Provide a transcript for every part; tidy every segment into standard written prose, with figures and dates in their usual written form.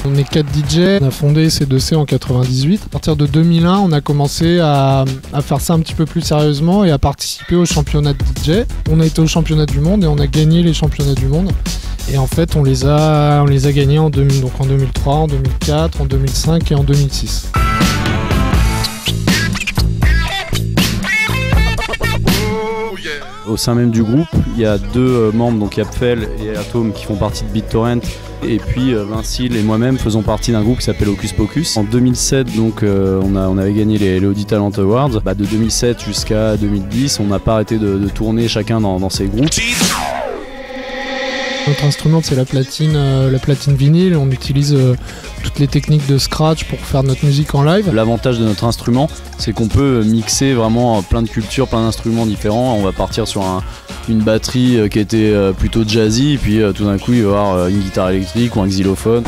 On est 4 DJ, on a fondé C2C en 98. À partir de 2001, on a commencé à faire ça un petit peu plus sérieusement et à participer au championnat de DJ. On a été au championnat du monde et on a gagné les championnats du monde. Et en fait, on les a gagnés en 2003, en 2004, en 2005 et en 2006. Au sein même du groupe, il y a 2 membres, donc Yapfel et Atom, qui font partie de BitTorrent. Et puis Vincile et moi-même faisons partie d'un groupe qui s'appelle Hocus Pocus. En 2007, donc, on avait gagné les Audi Talent Awards. De 2007 jusqu'à 2010, on n'a pas arrêté de tourner chacun dans ces groupes. Notre instrument, c'est la platine vinyle. On utilise toutes les techniques de scratch pour faire notre musique en live. L'avantage de notre instrument, c'est qu'on peut mixer vraiment plein de cultures, plein d'instruments différents. On va partir sur une batterie qui était plutôt jazzy, et puis tout d'un coup, il va y avoir une guitare électrique ou un xylophone.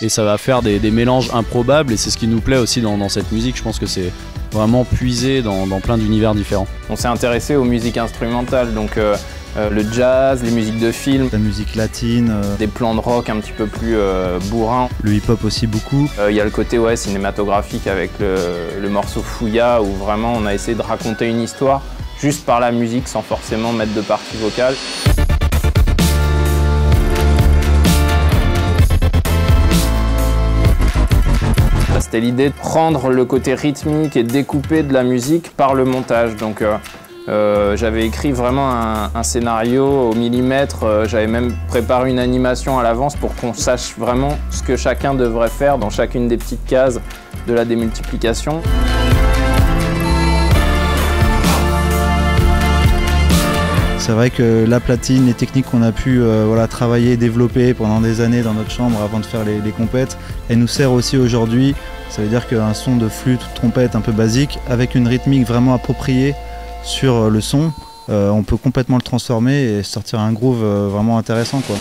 Et ça va faire des mélanges improbables, et c'est ce qui nous plaît aussi dans cette musique. Je pense que c'est vraiment puisé dans plein d'univers différents. On s'est intéressé aux musiques instrumentales, donc le jazz, les musiques de film, la musique latine, des plans de rock un petit peu plus bourrins. Le hip-hop aussi beaucoup. Il y a le côté cinématographique avec le morceau Fouya, où vraiment on a essayé de raconter une histoire juste par la musique sans forcément mettre de partie vocale. C'était l'idée de prendre le côté rythmique et découpé de la musique par le montage. Donc j'avais écrit vraiment un scénario au millimètre, j'avais même préparé une animation à l'avance pour qu'on sache vraiment ce que chacun devrait faire dans chacune des petites cases de la démultiplication. C'est vrai que la platine, les techniques qu'on a pu travailler, développer pendant des années dans notre chambre avant de faire les compètes, elle nous sert aussi aujourd'hui. Ça veut dire qu'un son de flûte ou de trompette un peu basique, avec une rythmique vraiment appropriée sur le son, on peut complètement le transformer et sortir un groove vraiment intéressant, quoi.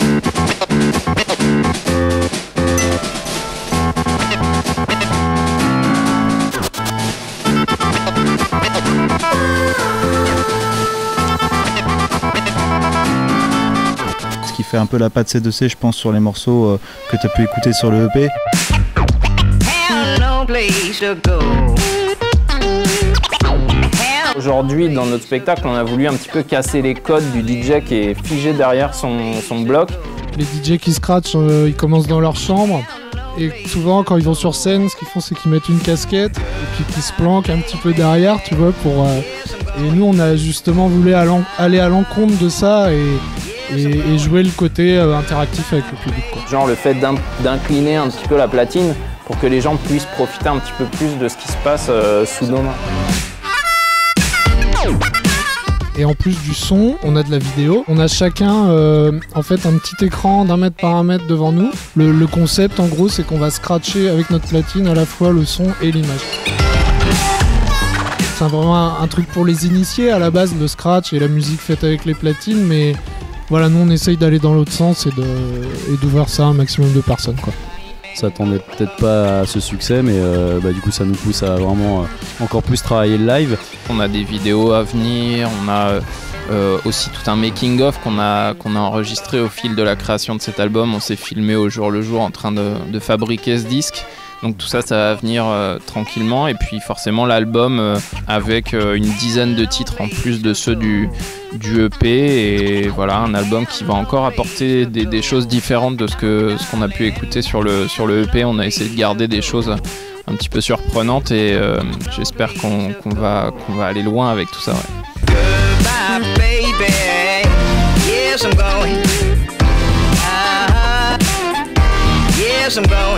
Ce qui fait un peu la patte C2C, je pense, sur les morceaux que tu as pu écouter sur le EP. Aujourd'hui, dans notre spectacle, on a voulu un petit peu casser les codes du DJ qui est figé derrière son bloc. Les DJ qui scratchent, ils commencent dans leur chambre. Et souvent, quand ils vont sur scène, ce qu'ils font, c'est qu'ils mettent une casquette et puis qu'ils se planquent un petit peu derrière, tu vois, pour... Et nous, on a justement voulu aller à l'encontre de ça et jouer le côté interactif avec le public, quoi. Genre le fait d'incliner un petit peu la platine pour que les gens puissent profiter un petit peu plus de ce qui se passe sous nos mains. Et en plus du son, on a de la vidéo. On a chacun en fait un petit écran d'1 mètre par 1 mètre devant nous. Le concept en gros, c'est qu'on va scratcher avec notre platine à la fois le son et l'image. C'est vraiment un truc pour les initiés à la base, le scratch et la musique faite avec les platines, mais voilà, nous on essaye d'aller dans l'autre sens et d'ouvrir ça à un maximum de personnes, quoi. Ça s'attendait peut-être pas à ce succès, mais du coup ça nous pousse à vraiment encore plus travailler le live. On a des vidéos à venir, on a aussi tout un making-of qu'on a enregistré au fil de la création de cet album. On s'est filmé au jour le jour en train de fabriquer ce disque. Donc tout ça, ça va venir tranquillement. Et puis forcément l'album avec une dizaine de titres en plus de ceux du EP. Et voilà, un album qui va encore apporter des choses différentes de ce qu'on a pu écouter sur le EP. On a essayé de garder des choses un petit peu surprenantes et j'espère qu'on va aller loin avec tout ça. Ouais. Goodbye, baby. Yes, I'm going. Yes, I'm going.